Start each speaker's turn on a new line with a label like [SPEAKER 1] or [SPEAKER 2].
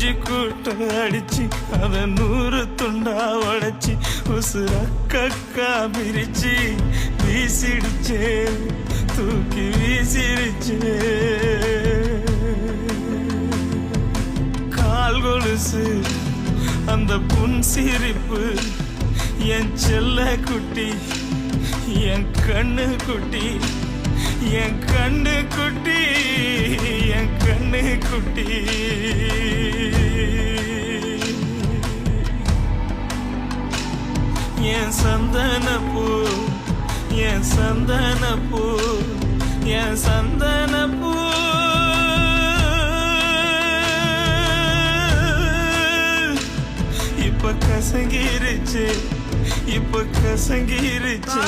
[SPEAKER 1] குச்சி கூட்ட அடிச்சு அத 100 துண்டா உடைச்சி உசுர கக்கா பிரிச்சு வீசிடுச்சே தூக்கி வீசிடுச்சே கால் கொலுசு அந்த புன் சிரிப்பு என் செல்ல குட்டி என் கண்ணு குட்டி என் கண்ணு குட்டி என் கண்ணு குட்டி என் சந்தனப்பூ என் சந்தனப்பூ என் சந்தனப்பூ இப்ப கசங்கிருச்சு இப்ப கசங்கிருச்சு